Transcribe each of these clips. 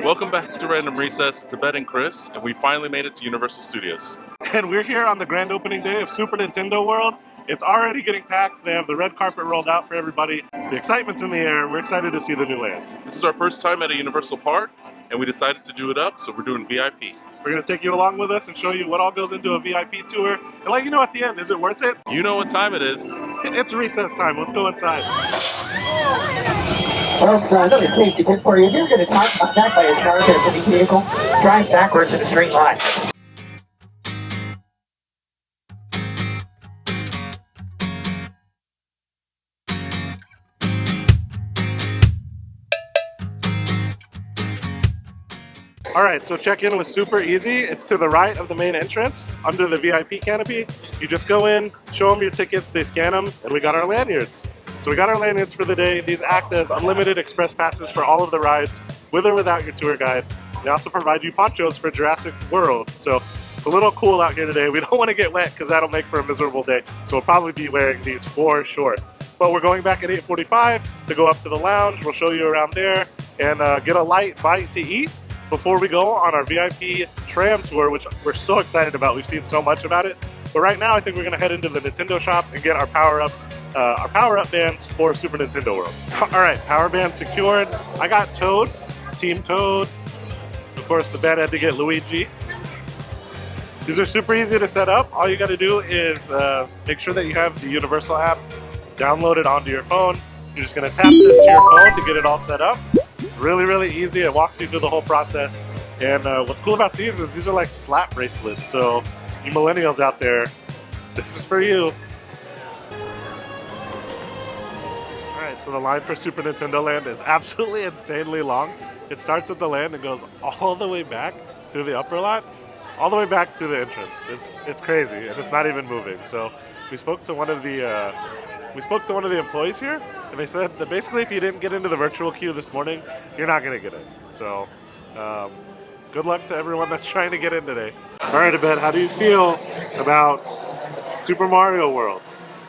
Welcome back to Random Recess. It's Abed and Chris, and we finally made it to Universal Studios. And we're here on the grand opening day of Super Nintendo World. It's already getting packed. They have the red carpet rolled out for everybody. The excitement's in the air. We're excited to see the new land. This is our first time at a Universal Park, and we decided to do it up, so we're doing VIP. We're going to take you along with us and show you what all goes into a VIP tour. And let you know at the end, is it worth it? You know what time it is. It's recess time. Let's go inside. Folks, another safety tip for you. If you're going to get attacked by a shark in a moving vehicle, drive backwards in a straight line. All right, so check-in was super easy. It's to the right of the main entrance, under the VIP canopy. You just go in, show them your tickets, they scan them, and we got our lanyards. So we got our lanyards for the day. These act as unlimited express passes for all of the rides, with or without your tour guide. They also provide you ponchos for Jurassic World. So it's a little cool out here today. We don't want to get wet because that'll make for a miserable day. So we'll probably be wearing these for sure. But we're going back at 8:45 to go up to the lounge. We'll show you around there and get a light bite to eat before we go on our VIP tram tour, which we're so excited about. We've seen so much about it. But right now, I think we're gonna head into the Nintendo shop and get our power-up bands for Super Nintendo World. All right, power band secured. I got Toad, Team Toad. Of course, the band had to get Luigi. These are super easy to set up. All you gotta do is make sure that you have the Universal app downloaded onto your phone. You're just gonna tap this to your phone to get it all set up. It's really, really easy. It walks you through the whole process. And what's cool about these is these are like slap bracelets. So you millennials out there, this is for you. All right, so the line for Super Nintendo Land is absolutely insanely long. It starts at the land and goes all the way back through the upper lot, all the way back through the entrance. It's crazy, and it's not even moving. So we spoke to one of the employees here, and they said that basically if you didn't get into the virtual queue this morning, you're not going to get in. So good luck to everyone that's trying to get in today. All right, Abed, how do you feel about Super Mario World?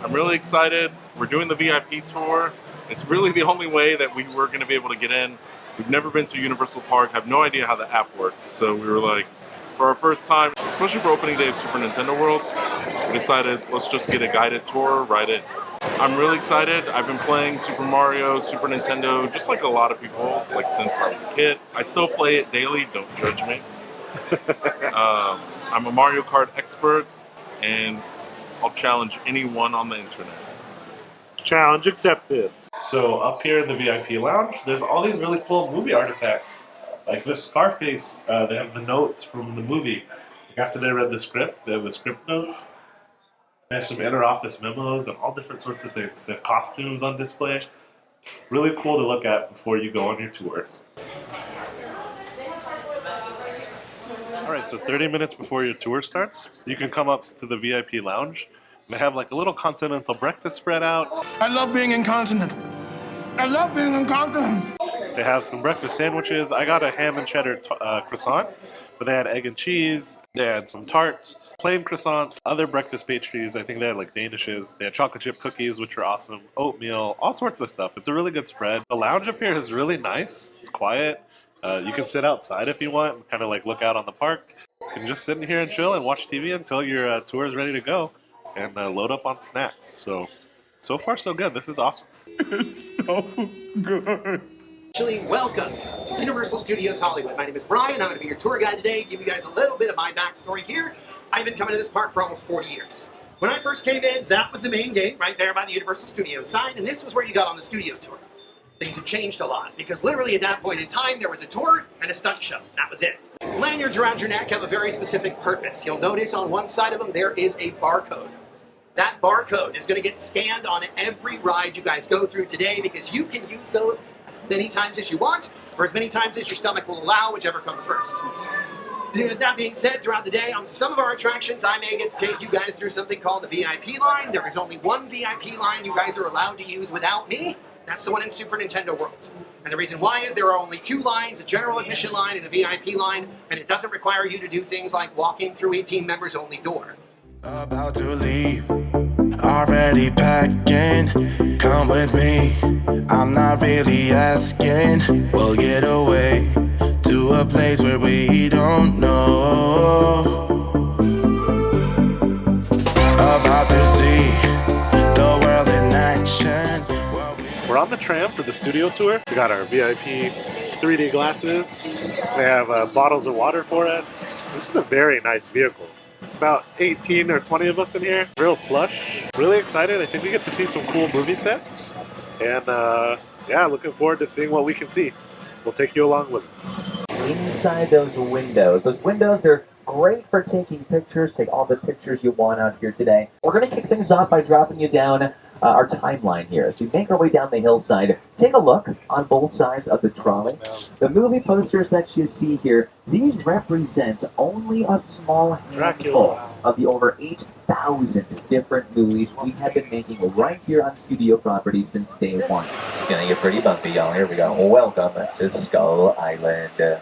I'm really excited. We're doing the VIP tour. It's really the only way that we were going to be able to get in. We've never been to Universal Park, have no idea how the app works. So we were like, for our first time, especially for opening day of Super Nintendo World, we decided let's just get a guided tour, ride it. I'm really excited. I've been playing Super Mario, Super Nintendo, just like a lot of people, like since I was a kid. I still play it daily, don't judge me. I'm a Mario Kart expert, and I'll challenge anyone on the internet. Challenge accepted. So up here in the VIP lounge, there's all these really cool movie artifacts. Like this Scarface, they have the notes from the movie. After they read the script, they have the script notes. They have some inter-office memos and all different sorts of things. They have costumes on display. Really cool to look at before you go on your tour. All right, so 30 minutes before your tour starts, you can come up to the VIP lounge. And they have like a little continental breakfast spread out. I love being incontinent. I love being incontinent. They have some breakfast sandwiches. I got a ham and cheddar croissant, but they had egg and cheese. They had some tarts, plain croissants, other breakfast pastries. I think they had like Danishes. They had chocolate chip cookies, which are awesome, oatmeal, all sorts of stuff. It's a really good spread. The lounge up here is really nice. It's quiet. You can sit outside if you want and kind of like look out on the park. You can just sit in here and chill and watch TV until your tour is ready to go and load up on snacks. So far so good. This is awesome. It's so good. Welcome to Universal Studios Hollywood. My name is Brian. I'm going to be your tour guide today, give you guys a little bit of my backstory here. I've been coming to this park for almost 40 years. When I first came in, that was the main gate right there by the Universal Studios sign, and this was where you got on the studio tour. Things have changed a lot, because literally at that point in time, there was a tour and a stunt show. That was it. Lanyards around your neck have a very specific purpose. You'll notice on one side of them, there is a barcode. That barcode is going to get scanned on every ride you guys go through today, because you can use those as many times as you want, or as many times as your stomach will allow, whichever comes first. That being said, throughout the day, on some of our attractions, I may get to take you guys through something called the VIP line. There is only one VIP line you guys are allowed to use without me. That's the one in Super Nintendo World. And the reason why is there are only two lines, a general admission line and a VIP line, and it doesn't require you to do things like walking through a team members only door. About to leave, already packing. Come with me, I'm not really asking. We'll get away to place where we don't know. About to see the world in action. We're on the tram for the studio tour. We got our VIP 3D glasses. They have bottles of water for us. This is a very nice vehicle. It's about 18 or 20 of us in here. Real plush. Really excited. I think we get to see some cool movie sets. And yeah, looking forward to seeing what we can see. We'll take you along with us. Inside those windows are great for taking pictures. Take all the pictures you want out here today. We're going to kick things off by dropping you down our timeline here. As we make our way down the hillside, take a look on both sides of the trolley. The movie posters that you see here, these represent only a small handful of the over 8,000 different movies we have been making right here on studio property since day one. It's going to get pretty bumpy, y'all. Here we go. Welcome to Skull Island.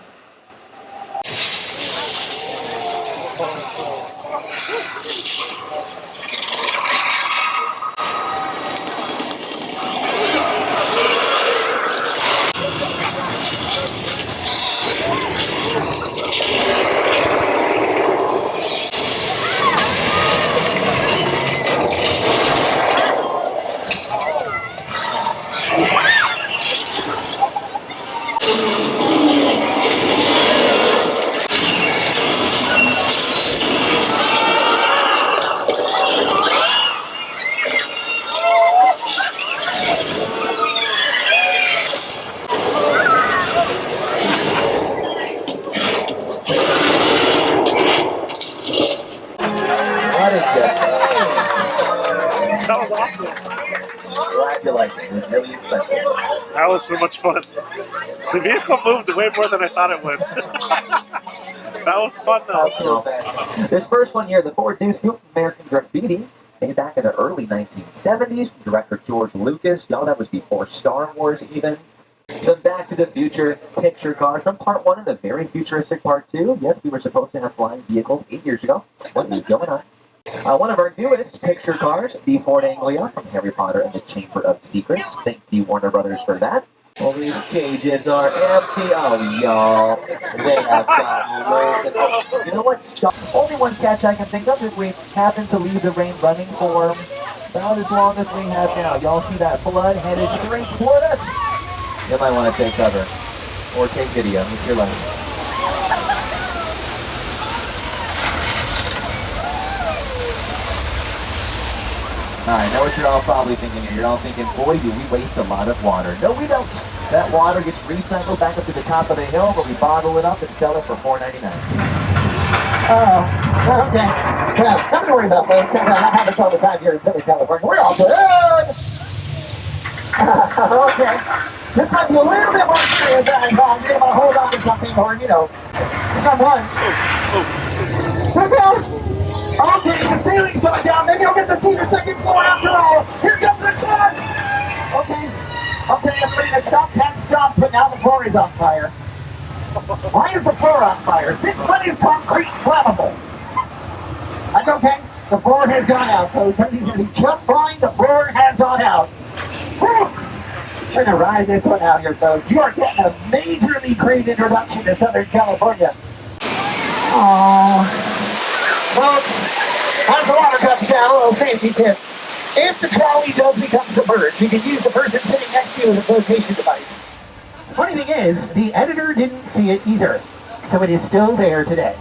That was awesome. Glad you liked it. It was really special. That was so much fun. The vehicle moved way more than I thought it would. That was fun though. This first one here, the Ford New Scoop American Graffiti, came back in the early 1970s from director George Lucas. Y'all, that was before Star Wars even. Some Back to the Future picture cars from part 1 and the very futuristic part 2. Yes, we were supposed to have flying vehicles 8 years ago. What is going on? One of our newest picture cars, the Ford Anglia from Harry Potter and the Chamber of Secrets. Thank you, Warner Brothers, for that. All these cages are empty. Oh, y'all. They have gotten loose. And, you know what? Only one catch I can think of is we happen to leave the rain running for about as long as we have now. Y'all see that flood headed straight toward us? You might want to take cover. Or take video. It's your life. I know what you're all probably thinking here. You're all thinking, boy, do we waste a lot of water. No, we don't. That water gets recycled back up to the top of the hill, where we bottle it up and sell it for $4.99. Oh, okay. Well, nothing to worry about, folks. I have it all the time here in Southern California. We're all good. Okay. This might be a little bit more serious than I thought. You're going to hold on to something or, you know, someone. Okay, the ceiling's going down. Maybe I'll get to see the second floor after all. Here comes the truck. Okay, everybody, the truck has stopped, but now the floor is on fire. Why is the floor on fire? Since when is concrete flammable? That's okay. The floor has gone out, folks. Everything's going to be just fine. The floor has gone out. Whew. We're going to ride this one out here, folks. You are getting a majorly great introduction to Southern California. Aww. Folks, as the water comes down, a little safety tip. If the trolley does become submerged, you can use the person sitting next to you as a flotation device. The funny thing is, the editor didn't see it either, so it is still there today.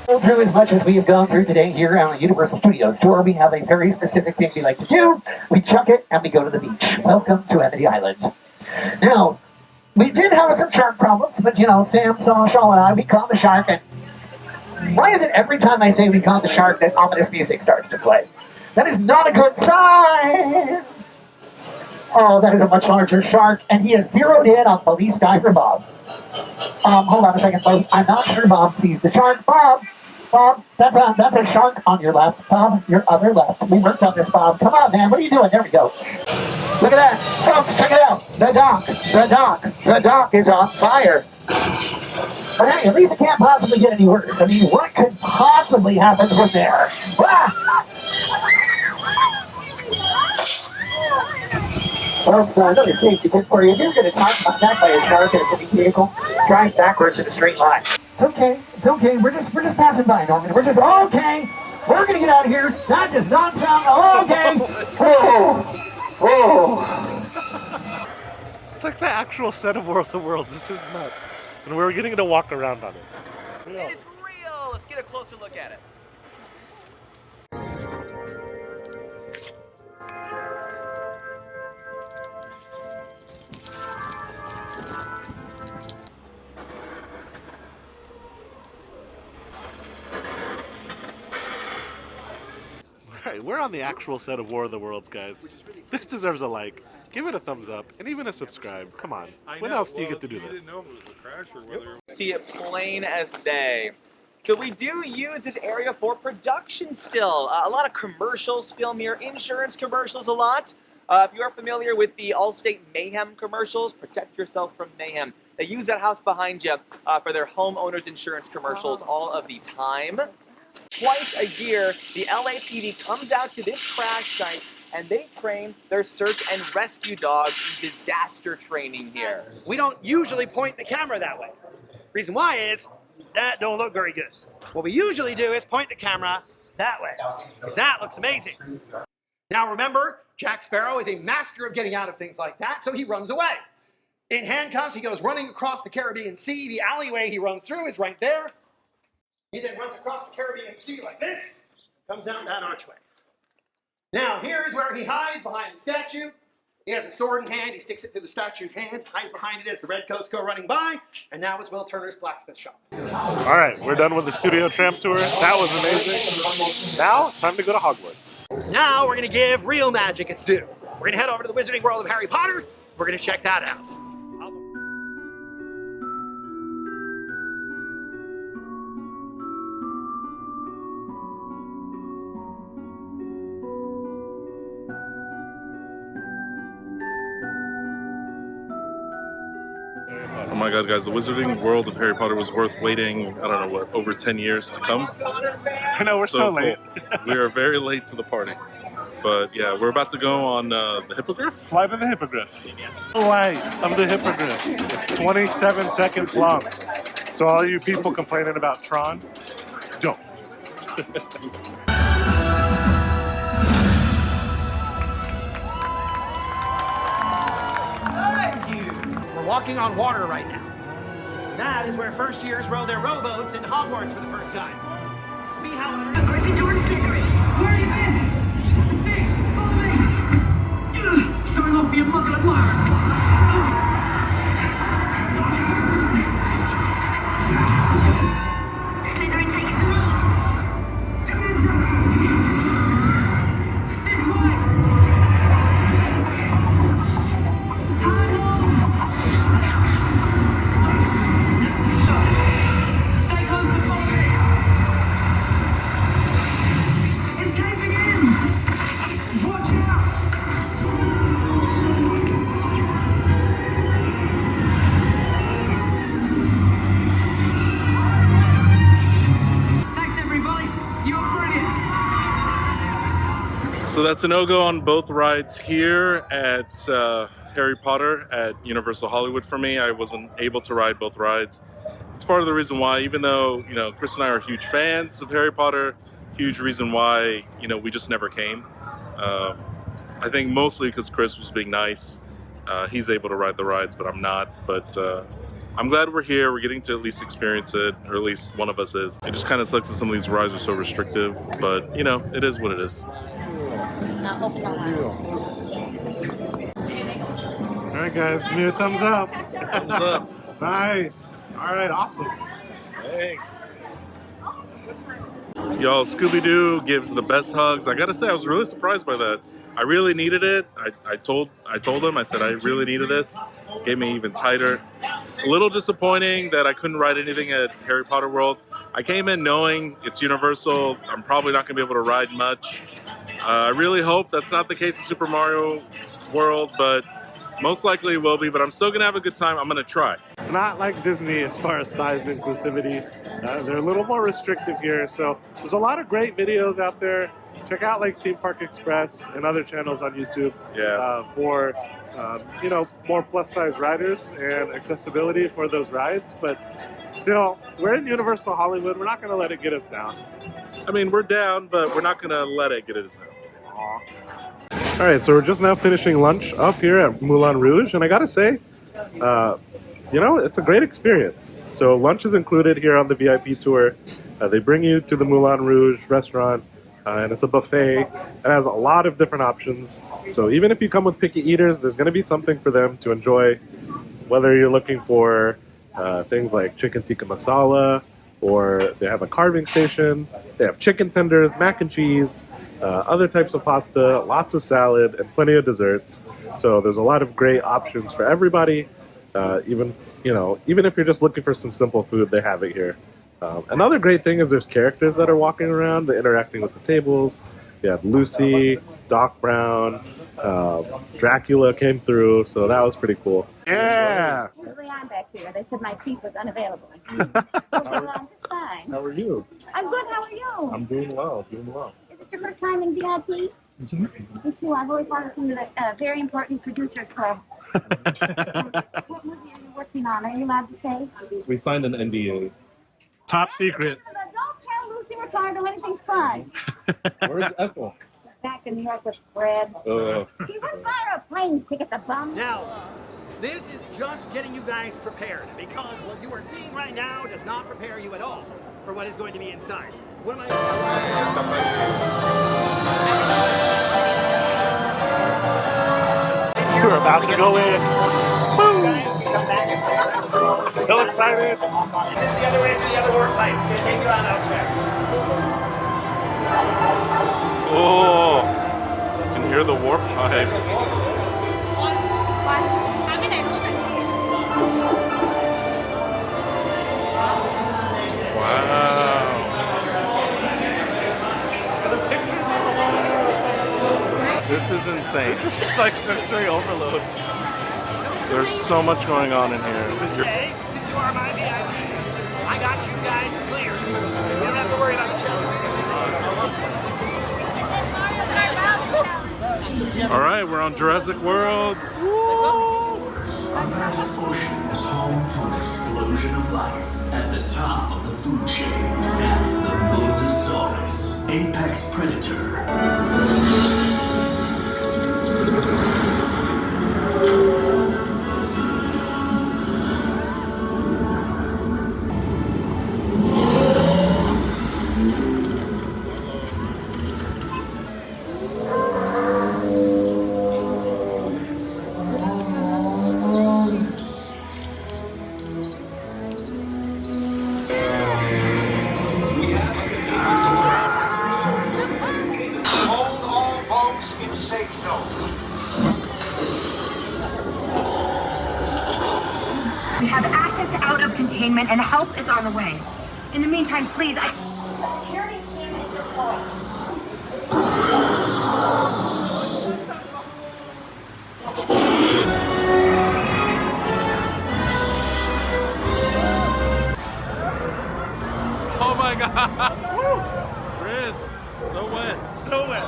Through as much as we have gone through today here on the Universal Studios tour, we have a very specific thing we like to do. We chuck it and we go to the beach. Welcome to Amity Island. Now, we did have some shark problems, but you know, Sam, Saul, Shaw, and I, we caught the shark, and why is it every time I say we caught the shark that ominous music starts to play? That is not a good sign! Oh, that is a much larger shark, and he has zeroed in on police diver Bob. Hold on a second, folks. I'm not sure Bob sees the shark. Bob, that's a shark on your left. Bob, your other left. We worked on this, Bob. Come on, man. What are you doing? There we go. Look at that. Folks, check it out. The dock is on fire. But hey, at least it can't possibly get any worse. I mean, what could possibly happen from there? Ah! Folks, another safety tip for you. If you're going to talk about that by a shark in a moving vehicle, drive backwards in a straight line. It's okay. It's okay. We're just passing by, Norman. We're just okay. We're gonna get out of here. That does not sound okay. It's like the actual set of World of Worlds. This is nuts. And we're getting to walk around on it. It's real! Let's get a closer look at it. Right, we're on the actual set of War of the Worlds, guys. This deserves a like. Give it a thumbs up, and even a subscribe. Come on. When else do you get to do this? See it plain as day. So we do use this area for production still. A lot of commercials film here, insurance commercials a lot. If you are familiar with the Allstate Mayhem commercials, protect yourself from mayhem. They use that house behind you for their homeowners insurance commercials all of the time. Twice a year, the LAPD comes out to this crash site and they train their search and rescue dogs in disaster training here. We don't usually point the camera that way. Reason why is that don't look very good. What we usually do is point the camera that way, because that looks amazing. Now remember, Jack Sparrow is a master of getting out of things like that, so he runs away. In handcuffs, he goes running across the Caribbean Sea. The alleyway he runs through is right there. He then runs across the Caribbean Sea like this, comes down that archway. Now, here's where he hides behind the statue. He has a sword in hand. He sticks it through the statue's hand, hides behind it as the redcoats go running by, and now is Will Turner's blacksmith shop. All right, we're done with the studio tramp tour. That was amazing. Now it's time to go to Hogwarts. Now we're going to give real magic its due. We're going to head over to the Wizarding World of Harry Potter. We're going to check that out. Oh my god, guys, the Wizarding World of Harry Potter was worth waiting, I don't know what, over 10 years to come. I know, we're so late. Cool. We are very late to the party. But yeah, we're about to go on the Hippogriff. Flight of the Hippogriff. Flight of the Hippogriff. It's 27 seconds long. So all you people complaining about Tron, don't. We're walking on water right now. That is where first years row their rowboats in Hogwarts for the first time. We have Gryffindor Slytherin. Where are you been? Hey, follow me. Showing off your muggle at Slytherin takes the lead. This way. Stay close and follow me. It's caving in. Watch out. Thanks everybody. You're brilliant. So that's a no-go on both rides here at Harry Potter at Universal Hollywood for me. I wasn't able to ride both rides. It's part of the reason why, even though, you know, Chris and I are huge fans of Harry Potter, huge reason why, you know, we just never came. I think mostly because Chris was being nice. He's able to ride the rides, but I'm not. But I'm glad we're here. We're getting to at least experience it, or at least one of us is. It just kind of sucks that some of these rides are so restrictive, but, you know, it is what it is. All right, guys, give me a thumbs up. Thumbs up. Nice. All right, awesome. Thanks. Y'all, Scooby-Doo gives the best hugs. I gotta say, I was really surprised by that. I really needed it. I told him, I said I really needed this. Gave me even tighter. A little disappointing that I couldn't ride anything at Harry Potter World. I came in knowing it's Universal. I'm probably not gonna be able to ride much. I really hope that's not the case in Super Mario World, but most likely it will be. But I'm still gonna have a good time. I'm gonna try. It's not like Disney as far as size inclusivity. They're a little more restrictive here. So there's a lot of great videos out there. Check out like Theme Park Express and other channels on YouTube for you know, more plus size riders and accessibility for those rides. But Still, we're in Universal Hollywood. We're not going to let it get us down. I mean, we're down, but we're not gonna let it get us down. All right, so we're just now finishing lunch up here at Moulin Rouge, and I gotta say, you know, it's a great experience. So lunch is included here on the VIP tour. They bring you to the Moulin Rouge restaurant, and it's a buffet. It has a lot of different options. So even if you come with picky eaters, there's gonna be something for them to enjoy, whether you're looking for things like chicken tikka masala, or they have a carving station. They have chicken tenders, mac and cheese, other types of pasta, lots of salad, and plenty of desserts. So there's a lot of great options for everybody. Even if you're just looking for some simple food, they have it here. Another great thing is there's characters that are walking around, they're interacting with the tables. You have Lucy, Doc Brown, Dracula came through, so that was pretty cool. Yeah. Usually I'm back here. They said my seat was unavailable. I'm just fine. How are you? I'm good. How are you? I'm doing well, doing well. Is it your first time in VIP? Me too. I've always wanted to do the very important producer club. What movie are you working on? Are you allowed to say? We signed an NDA. Top secret. Don't tell Lucy we're trying to do anything fun. Where's Ethel? Back in New York with Fred. He wouldn't buy her a plane ticket, the bum. Now, this is just getting you guys prepared, because what you are seeing right now does not prepare you at all for what is going to be inside. What am I? We're about to go in. So excited. It's the other way to the other warp pipe. It's going to take you out elsewhere. Oh, you can hear the warp pipe. Wow. This is insane. This is like sensory overload. There's so much going on in here. Say, since you are my VIP, I got you guys cleared. You don't have to worry about the challenge. All right, we're on Jurassic World. A vast ocean is home to an explosion of life. At the top of the food chain sat the Mosasaurus, apex predator. Hold all boats in safe zone. We have assets out of containment and help is on the way. In the meantime, please, Oh my God! Chris, so wet. So wet.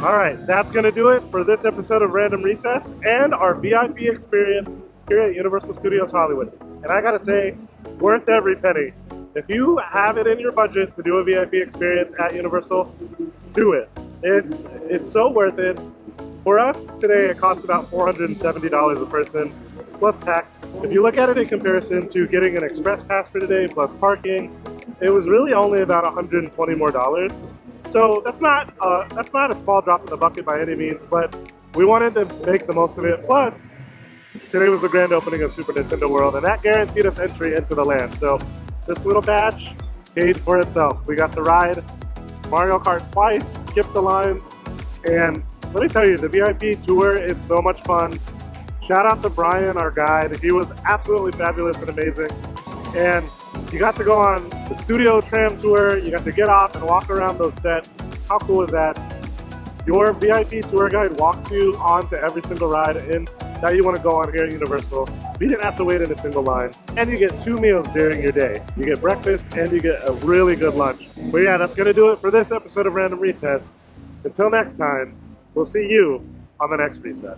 All right, that's going to do it for this episode of Random Recess and our VIP experience here at Universal Studios Hollywood. And I got to say, worth every penny. If you have it in your budget to do a VIP experience at Universal, do it. It is so worth it. For us today, it cost about $470 a person, plus tax. If you look at it in comparison to getting an express pass for today, plus parking, it was really only about $120 more. So that's not a small drop in the bucket by any means, but we wanted to make the most of it. Plus, today was the grand opening of Super Nintendo World, and that guaranteed us entry into the land. So this little badge paid for itself. We got to ride Mario Kart twice, skipped the lines, and let me tell you, the VIP tour is so much fun. Shout out to Brian, our guide. He was absolutely fabulous and amazing. And You got to go on the studio tram tour. You got to get off and walk around those sets. How cool is that? Your VIP tour guide walks you onto every single ride that you want to go on here at Universal. We didn't have to wait in a single line. And you get 2 meals during your day. You get breakfast and you get a really good lunch. But yeah, that's going to do it for this episode of Random Recess. Until next time, we'll see you on the next recess.